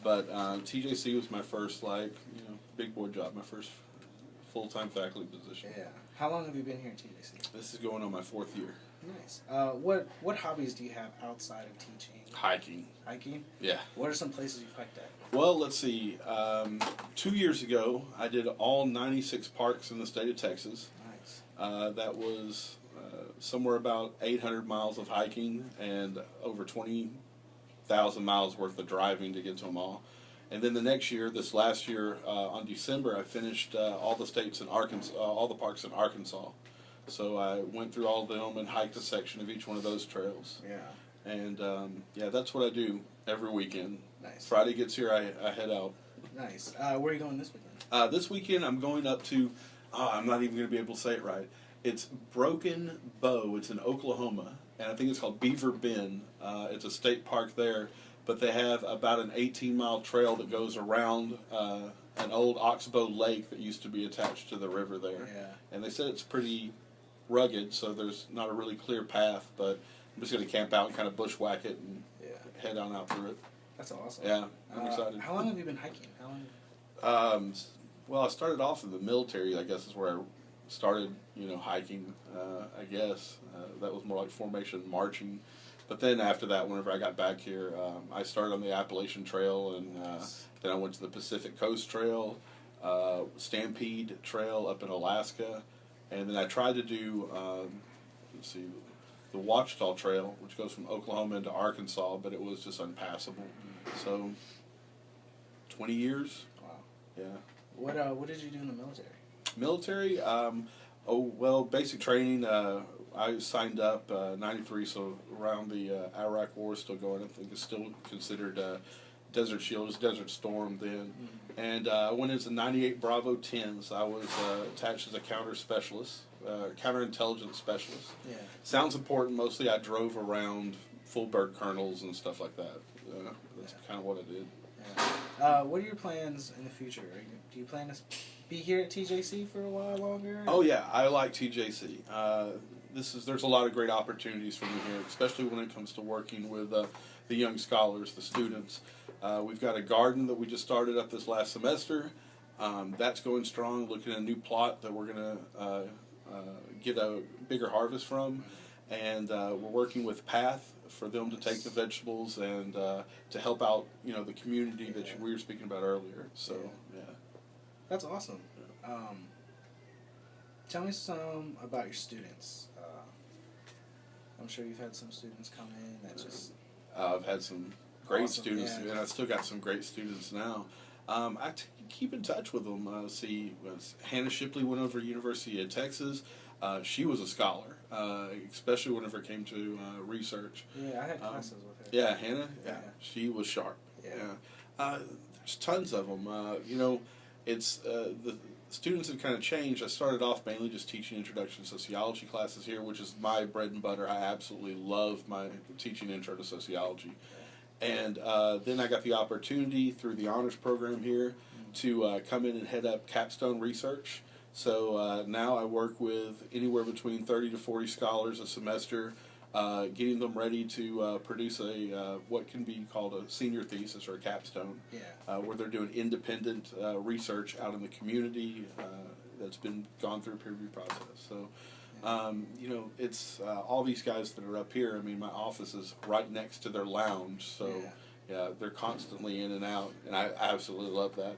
But TJC was my first, big boy job, my first full-time faculty position. Yeah. How long have you been here at TJC? This is going on my 4th year. Nice. What hobbies do you have outside of teaching? Hiking. Hiking? Yeah. What are some places you've hiked at? Well, let's see. 2 years ago, I did all 96 parks in the state of Texas. Nice. That was somewhere about 800 miles of hiking and over 20,000 miles worth of driving to get to them all. And then the next year, this last year, on December, I finished all the states in Arkansas, all the parks in Arkansas. So I went through all of them and hiked a section of each one of those trails. Yeah. And that's what I do every weekend. Nice. Friday gets here, I head out. Nice. Where are you going this weekend? This weekend, I'm going up to, I'm not even going to be able to say it right. It's Broken Bow. It's in Oklahoma, and I think it's called Beaver Bend. It's a state park there, but they have about an 18-mile trail that goes around an old oxbow lake that used to be attached to the river there. Yeah. And they said it's pretty rugged, so there's not a really clear path, but I'm just going to camp out and kind of bushwhack it and head on out through it. That's awesome. Yeah, I'm excited. How long have you been hiking? How long? Well, I started off in the military, I guess is where I started, hiking, I guess. That was more like formation marching. But then after that, whenever I got back here, I started on the Appalachian Trail, and then I went to the Pacific Coast Trail, Stampede Trail up in Alaska, and then I tried to do, the Ouachita Trail, which goes from Oklahoma into Arkansas, but it was just unpassable. So, 20 years. Wow. Yeah. What did you do in the military? Military, basic training. I signed up 93, so around the Iraq War still going. I think it's still considered Desert Shield. It was Desert Storm then. Mm-hmm. And I went into 98 Bravo 10s. I was attached as a counterintelligence specialist. Yeah. Sounds important. Mostly I drove around full bird colonels and stuff like that. That's kind of what I did. Yeah. What are your plans in the future? Do you plan to be here at TJC for a while longer? Oh yeah, I like TJC. There's a lot of great opportunities for me here, especially when it comes to working with the young scholars, the students. We've got a garden that we just started up this last semester. That's going strong. Looking at a new plot that we're going to get a bigger harvest from, and we're working with Path for them to take the vegetables and to help out the community that we were speaking about earlier. So yeah. That's awesome. Tell me some about your students. I'm sure you've had some students come in that just... I've had some great awesome. students, Yeah. and I've still got some great students now. Keep in touch with them. Hannah Shipley went over to University of Texas. She was a scholar, especially whenever it came to research. Yeah, I had classes with her. Yeah, Hannah. Yeah, she was sharp. Yeah. There's tons of them. It's the students have kind of changed. I started off mainly just teaching introduction to sociology classes here, which is my bread and butter. I absolutely love my teaching intro to sociology. And then I got the opportunity through the honors program here to come in and head up capstone research. So now I work with anywhere between 30 to 40 scholars a semester, getting them ready to produce what can be called a senior thesis or a capstone, where they're doing independent research out in the community that's been gone through a peer review process. So, it's all these guys that are up here. I mean, my office is right next to their lounge, so they're constantly in and out, and I absolutely love that.